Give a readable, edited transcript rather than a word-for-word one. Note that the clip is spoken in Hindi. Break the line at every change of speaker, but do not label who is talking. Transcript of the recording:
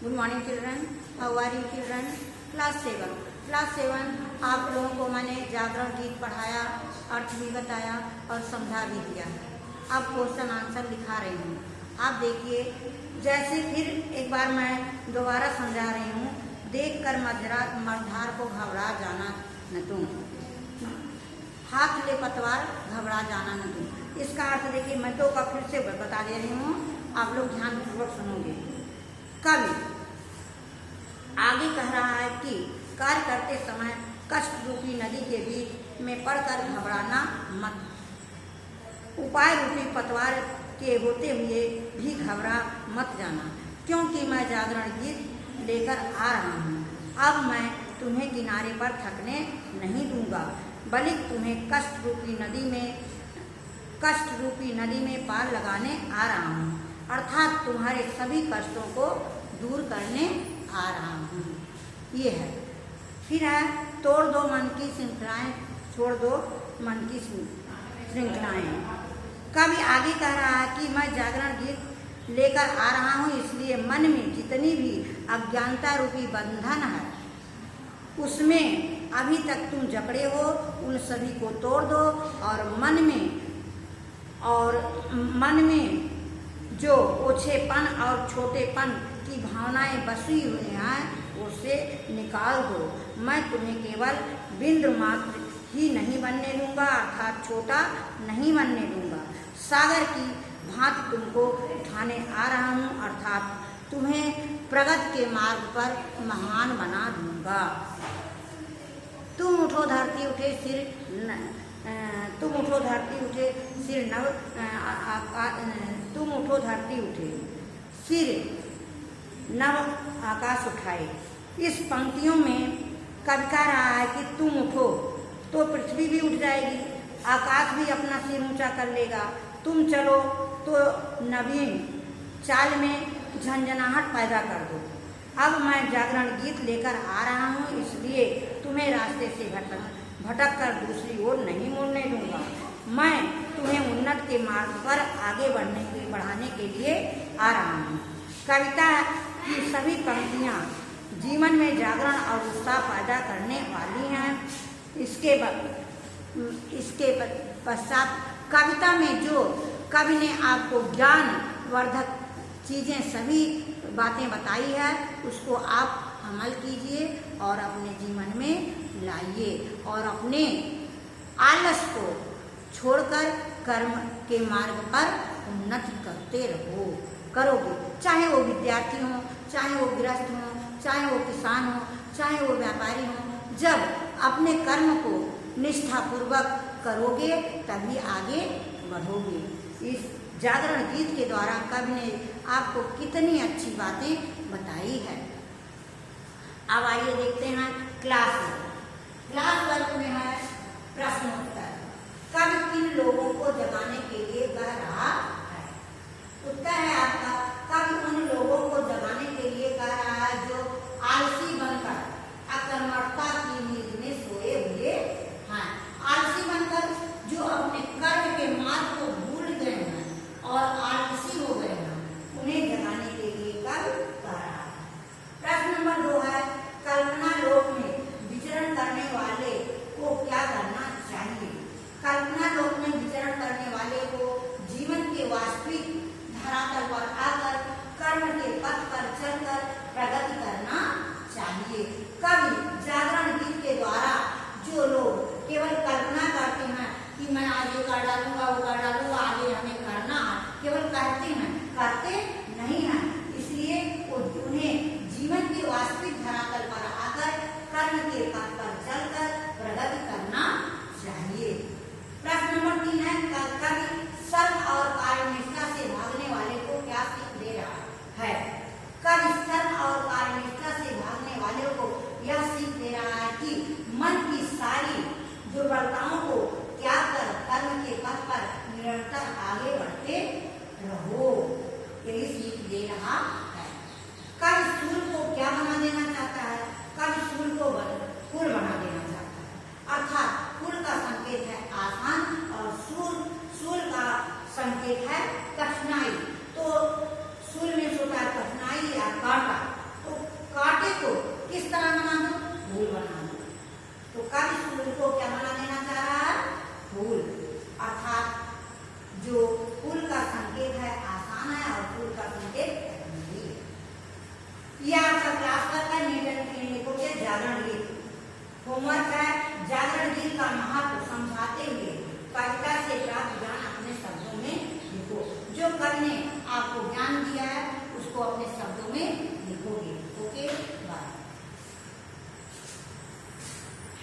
Good morning children, how are you children. Class seven आप लोगों को मैंने जागरण गीत पढ़ाया, अर्थ भी बताया और समझा भी दिया। अब क्वेश्चन आंसर लिखा रही हूँ, आप देखिए। जैसे फिर एक बार मैं दोबारा समझा रही हूँ। देख कर मझधार को घबरा जाना न तुम, हाथ ले पतवार घबरा जाना न तुम। इसका अर्थ देखिए, मैं तो का फिर से बता दे रही हूँ, आप लोग ध्यानपूर्वक सुनोगे। कवि आगे कह रहा है कि कार्य करते समय कष्ट रूपी नदी के बीच में पड़कर घबराना मत। उपाय रूपी पतवार के होते हुए भी घबरा मत जाना, क्योंकि मैं जागरण गीत लेकर आ रहा हूँ। अब मैं तुम्हें किनारे पर थकने नहीं दूंगा, बल्कि तुम्हें कष्ट रूपी नदी में पार लगाने आ रहा हूँ, अर्थात तुम्हारे सभी कष्टों को दूर करने आ रहा हूँ। ये है। फिर है, तोड़ दो मन की श्रृंखलाएं, छोड़ दो मन की श्रृंखलाएं। कभी आगे कह रहा है कि मैं जागरण गीत लेकर आ रहा हूँ, इसलिए मन में जितनी भी अज्ञानता रूपी बंधन है, उसमें अभी तक तुम जकड़े हो, उन सभी को तोड़ दो और मन में जो ओछेपन और छोटेपन की भावनाएं बसी हुई हैं, उसे निकाल दो। मैं तुम्हें केवल बिंदु मात्र ही नहीं बनने दूंगा, अर्थात छोटा नहीं बनने दूंगा। सागर की भांति तुमको उठाने आ रहा हूँ, अर्थात तुम्हें प्रगति के मार्ग पर महान बना दूंगा। तुम उठो धरती उठे सिर तुम उठो धरती उठे सिर नव तुम उठो धरती उठे सिर नव आकाश उठाए। इस पंक्तियों में कवि कह रहा है कि तुम उठो तो पृथ्वी भी उठ जाएगी, आकाश भी अपना सिर ऊंचा कर लेगा। तुम चलो तो नवीन चाल में झंझनाहट पैदा कर दो। अब मैं जागरण गीत लेकर आ रहा हूँ, इसलिए तुम्हें रास्ते से भटक कर दूसरी ओर नहीं मोड़ने दूंगा। मैं तुम्हें उन्नत के मार्ग पर आगे बढ़ाने के लिए आ रहा हूँ। कविता की सभी पंक्तियाँ जीवन में जागरण और उत्साह पैदा करने वाली हैं। इसके पश्चात कविता में जो कवि ने आपको ज्ञान वर्धक चीज़ें सभी बातें बताई है, उसको आप अमल कीजिए और अपने जीवन में लाइए और अपने आलस को छोड़कर कर्म के मार्ग पर उन्नति करते करोगे। चाहे वो विद्यार्थी हो, चाहे वो गृहस्थ हो, चाहे वो किसान हो, चाहे वो व्यापारी हो, जब अपने कर्म को निष्ठापूर्वक करोगे तभी आगे बढ़ोगे। इस जागरण गीत के द्वारा कवि ने आपको कितनी अच्छी बातें बताई है। अब आइए देखते हैं क्लास वर्क में है प्रश्नोत्तर। कवि किन लोगों को जगाने के लिए कह रहा है? उत्तर है आपका, कवि उन लोगों को जगाने के लिए कह रहा है जो आलसी बनकर अकर्मठता की नींद में सोए हुए हैं। आलसी बनकर जो अपने कर्म के मार्ग को भूल गए हैं और आलसी हो गए हैं, उन्हें जगाने के लिए कवि कह रहा है। प्रश्न नंबर 2 है, कल्पना लोक में विचरण करने वाले को क्या करना चाहिए? कल्पना लोक में विचरण करने वाले को जीवन के वास्तविक धरातल पर जो कवि ने आपको ज्ञान दिया है उसको अपने शब्दों में लिखोगे। ओके।